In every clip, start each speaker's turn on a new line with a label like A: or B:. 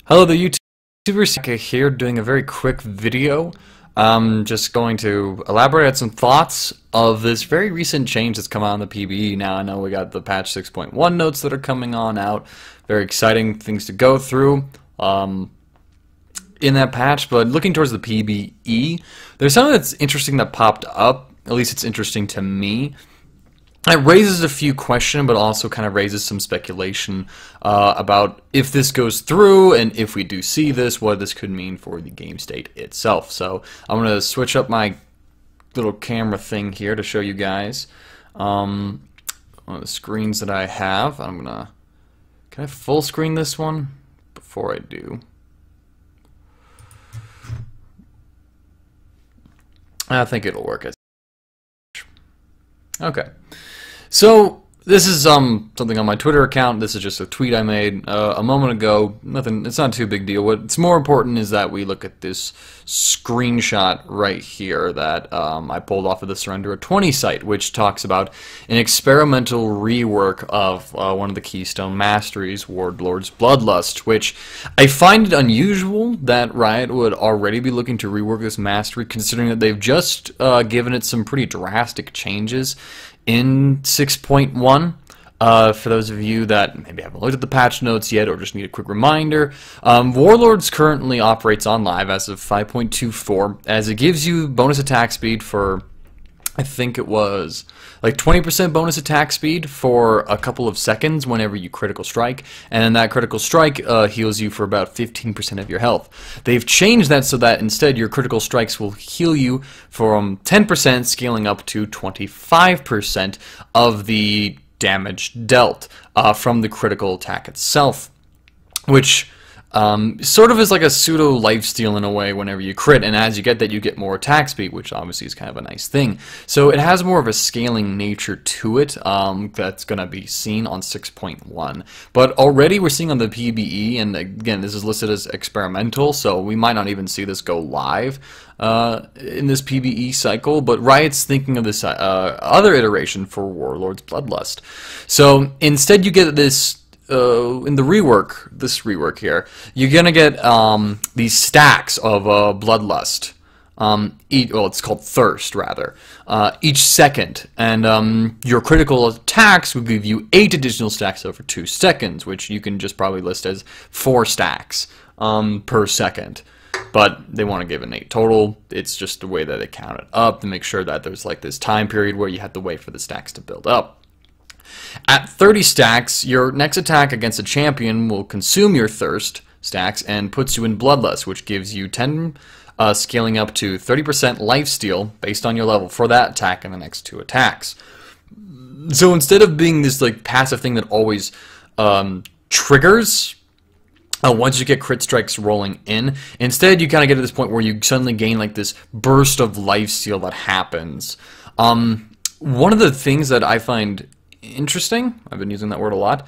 A: Hello the YouTubers, here doing a very quick video. I'm just going to elaborate on some thoughts of this very recent change that's come out on the PBE. Now I know we got the patch 6.1 notes that are coming on out. Very exciting things to go through in that patch, but looking towards the PBE, there's something that's interesting that popped up. At least it's interesting to me. It raises a few questions, but also kind of raises some speculation about if this goes through, and if we do see this, what this could mean for the game state itself. So I'm going to switch up my little camera thing here to show you guys one of the screens that I have. I'm going to... Can I full screen this one? Before I do, I think it'll work. Okay. So this is something on my Twitter account. This is just a tweet I made a moment ago. Nothing. It's not too big deal. What's more important is that we look at this screenshot right here that I pulled off of the Surrender 20 site, which talks about an experimental rework of one of the Keystone Masteries, Warlords Bloodlust, which I find it unusual that Riot would already be looking to rework this mastery, considering that they've just given it some pretty drastic changes in 6.1. For those of you that maybe haven't looked at the patch notes yet or just need a quick reminder, Warlords currently operates on live as of 5.24, as it gives you bonus attack speed for, I think it was like 20% bonus attack speed for a couple of seconds whenever you critical strike, and then that critical strike heals you for about 15% of your health. They've changed that so that instead your critical strikes will heal you from 10% scaling up to 25% of the damage dealt from the critical attack itself, which sort of is like a pseudo lifesteal in a way whenever you crit, and as you get that you get more attack speed, which obviously is kind of a nice thing. So it has more of a scaling nature to it that's going to be seen on 6.1. But already we're seeing on the PBE, and again this is listed as experimental, so we might not even see this go live in this PBE cycle, but Riot's thinking of this other iteration for Warlords Bloodlust. So instead you get this in the rework, this rework here, you're gonna get these stacks of Bloodlust. Well, it's called Thirst rather. Each second, and your critical attacks will give you 8 additional stacks over 2 seconds, which you can just probably list as 4 stacks per second. But they want to give an 8 total. It's just the way that they count it up to make sure that there's like this time period where you have to wait for the stacks to build up. At 30 stacks, your next attack against a champion will consume your Thirst stacks and puts you in Bloodlust, which gives you 10 scaling up to 30% lifesteal based on your level for that attack and the next 2 attacks. So instead of being this like passive thing that always triggers once you get crit strikes rolling in, instead you kind of get to this point where you suddenly gain like this burst of lifesteal that happens. One of the things that I find interesting, I've been using that word a lot,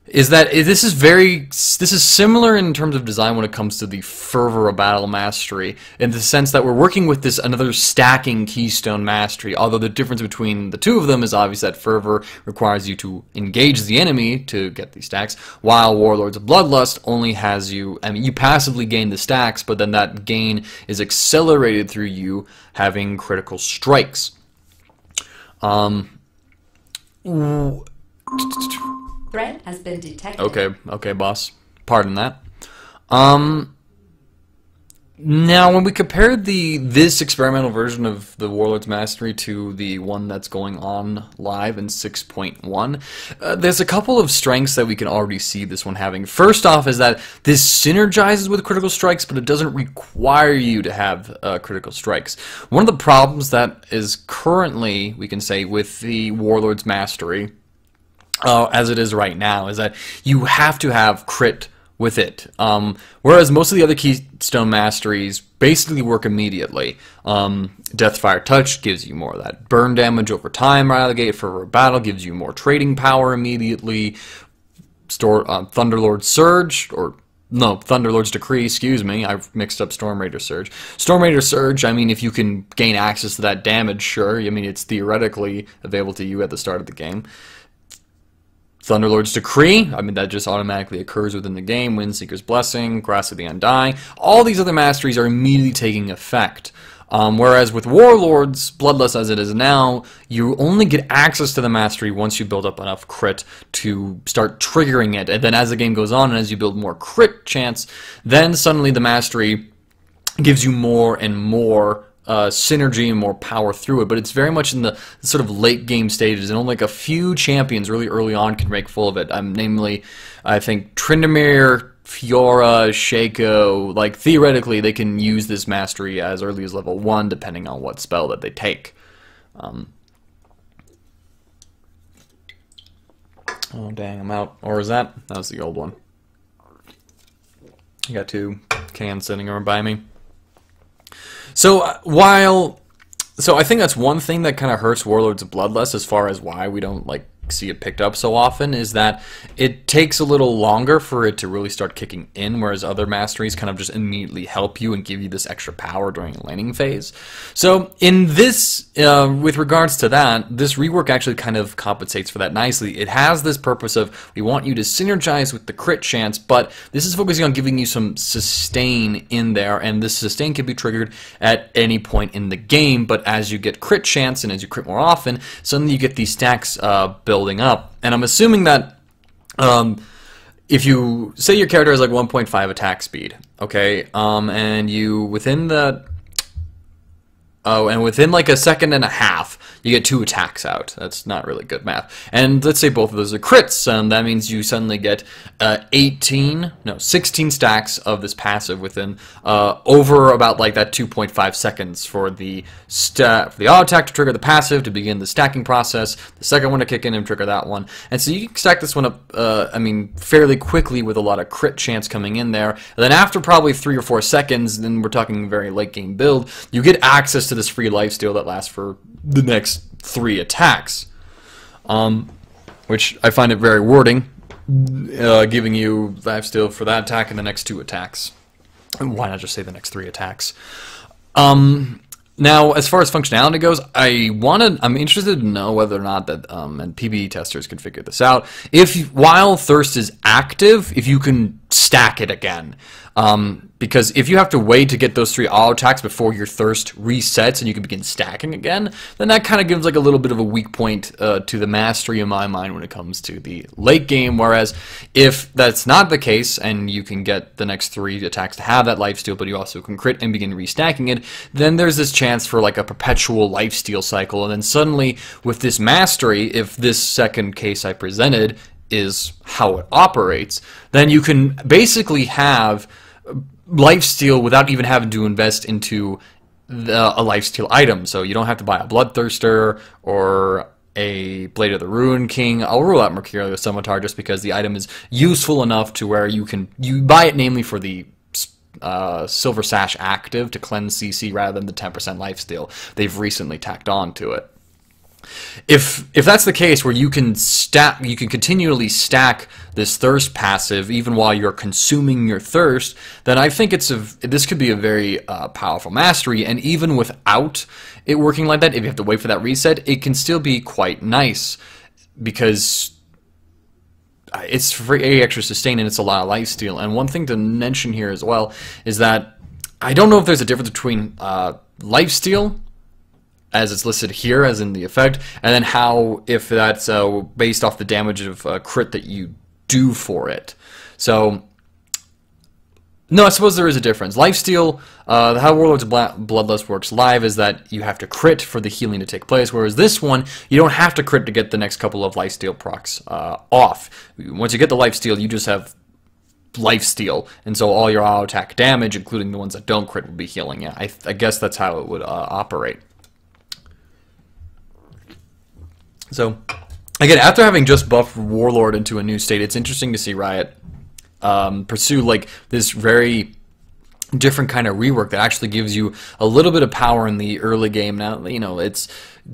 A: is that this is similar in terms of design when it comes to the fervor of battle mastery, in the sense that we're working with this another stacking keystone mastery, although the difference between the two of them is obvious that fervor requires you to engage the enemy to get these stacks, while Warlords of Bloodlust only has you, I mean, you passively gain the stacks, but then that gain is accelerated through you having critical strikes.
B: Threat has been detected.
A: Okay, boss. Pardon that. Now, when we compared this experimental version of the Warlords Mastery to the one that's going on live in 6.1, there's a couple of strengths that we can already see this one having. First off is that this synergizes with critical strikes, but it doesn't require you to have critical strikes. One of the problems that is currently, we can say, with the Warlords Mastery, as it is right now, is that you have to have crit with it, whereas most of the other Keystone Masteries basically work immediately. Deathfire Touch gives you more of that burn damage over time right out of the gate. For battle gives you more trading power immediately. Thunderlord Surge, or no, Thunderlord's Decree, excuse me, I've mixed up Storm Raider Surge. Storm Raider Surge, I mean, if you can gain access to that damage, sure, I mean, it's theoretically available to you at the start of the game. Thunderlord's Decree, I mean, that just automatically occurs within the game. Windseeker's Blessing, Grasp of the Undying, all these other masteries are immediately taking effect. Whereas with Warlords, Bloodlust as it is now, you only get access to the mastery once you build up enough crit to start triggering it. And then as the game goes on and as you build more crit chance, then suddenly the mastery gives you more and more synergy and more power through it, but it's very much in the sort of late game stages, and only like a few champions really early on can make full of it. Namely, I think Tryndamere, Fiora, Shaco, like theoretically they can use this mastery as early as level 1 depending on what spell that they take. Oh dang, I'm out. Or is that? That was the old one. I got 2 cans sitting around by me. So I think that's one thing that kind of hurts Warlords of Bloodlust as far as why we don't like see it picked up so often, is that it takes a little longer for it to really start kicking in, whereas other masteries kind of just immediately help you and give you this extra power during the laning phase. So in this, with regards to that, this rework actually kind of compensates for that nicely. It has this purpose of, we want you to synergize with the crit chance, but this is focusing on giving you some sustain in there, and this sustain can be triggered at any point in the game, but as you get crit chance and as you crit more often, suddenly you get these stacks building up. And I'm assuming that if you say your character has like 1.5 attack speed, okay, and you within the and within like a second and a half, you get 2 attacks out. That's not really good math. And let's say both of those are crits, and that means you suddenly get 16 stacks of this passive within over about like that 2.5 seconds for the auto attack to trigger the passive to begin the stacking process, the second one to kick in and trigger that one. And so you can stack this one up, I mean, fairly quickly with a lot of crit chance coming in there. And then after probably 3 or 4 seconds, then we're talking very late game build, you get access to this free lifesteal that lasts for the next 3 attacks, which I find it very rewarding, giving you lifesteal for that attack and the next 2 attacks. And why not just say the next 3 attacks? Now, as far as functionality goes, I'm interested to know whether or not that, and PBE testers can figure this out, while Thirst is active, if you can stack it again. Because if you have to wait to get those 3 auto attacks before your Thirst resets and you can begin stacking again, then that kind of gives like a little bit of a weak point to the mastery in my mind when it comes to the late game. Whereas if that's not the case and you can get the next 3 attacks to have that lifesteal, but you also can crit and begin restacking it, then there's this chance for like a perpetual lifesteal cycle. And then suddenly with this mastery, if this second case I presented is how it operates, then you can basically have lifesteal without even having to invest into a lifesteal item. So you don't have to buy a Bloodthirster or a Blade of the Ruin King. I'll rule out Mercurial Scimitar just because the item is useful enough to where you buy it namely for the Silver Sash active to cleanse CC rather than the 10% lifesteal they've recently tacked on to it. If that's the case, where you can continually stack this Thirst passive even while you're consuming your Thirst, then I think this could be a very powerful mastery. And even without it working like that, if you have to wait for that reset, it can still be quite nice because it's free extra sustain and it's a lot of lifesteal. And one thing to mention here as well is that I don't know if there's a difference between lifesteal, as it's listed here, as in the effect, and then how, if that's based off the damage of crit that you do for it. So, no, I suppose there is a difference. Lifesteal, how Warlords of Bloodlust works live is that you have to crit for the healing to take place, whereas this one, you don't have to crit to get the next couple of lifesteal procs off. Once you get the lifesteal, you just have lifesteal, and so all your auto attack damage, including the ones that don't crit, will be healing. Yeah, I guess that's how it would operate. So, again, after having just buffed Warlord into a new state, it's interesting to see Riot pursue like this very different kind of rework that actually gives you a little bit of power in the early game. Now, you know, it's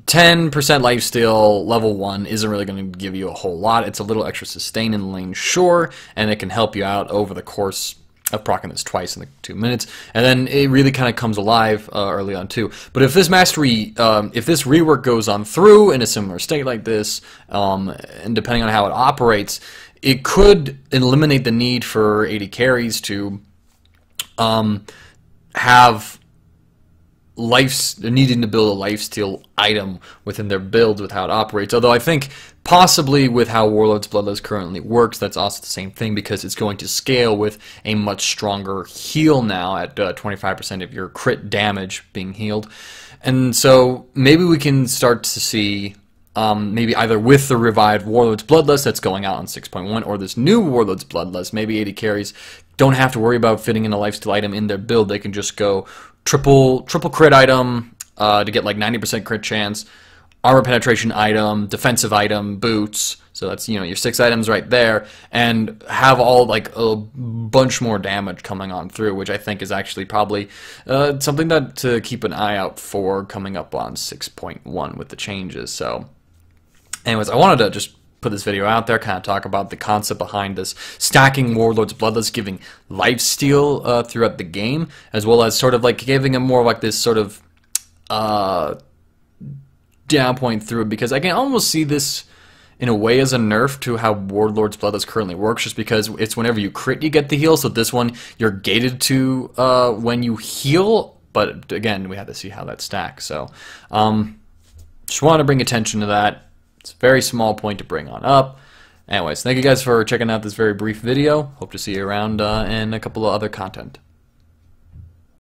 A: 10% lifesteal, level 1 isn't really going to give you a whole lot. It's a little extra sustain in the lane, sure, and it can help you out over the course of proccing this twice in the 2 minutes, and then it really kind of comes alive early on too. But if this mastery, if this rework goes on through in a similar state like this, and depending on how it operates, it could eliminate the need for AD carries to have needing to build a lifesteal item within their builds with how it operates. Although I think possibly with how Warlords Bloodlust currently works, that's also the same thing, because it's going to scale with a much stronger heal now at 25% of your crit damage being healed. And so maybe we can start to see maybe either with the revived Warlords Bloodlust that's going out on 6.1 or this new Warlords Bloodlust, maybe AD carries don't have to worry about fitting in a lifesteal item in their build. They can just go triple crit item to get like 90% crit chance, armor penetration item, defensive item, boots. So that's, you know, your 6 items right there, and have all like a bunch more damage coming on through, which I think is actually probably something that to keep an eye out for coming up on 6.1 with the changes. So anyways, I wanted to just put this video out there, kind of talk about the concept behind this stacking Warlords Bloodlust, giving lifesteal throughout the game, as well as sort of like giving them more like this sort of down point through it, because I can almost see this in a way as a nerf to how Warlords Bloodlust currently works, just because it's whenever you crit you get the heal. So this one you're gated to when you heal, but again we have to see how that stacks. So just wanted to bring attention to that. It's a very small point to bring on up. Anyways, thank you guys for checking out this very brief video. Hope to see you around in a couple of other content.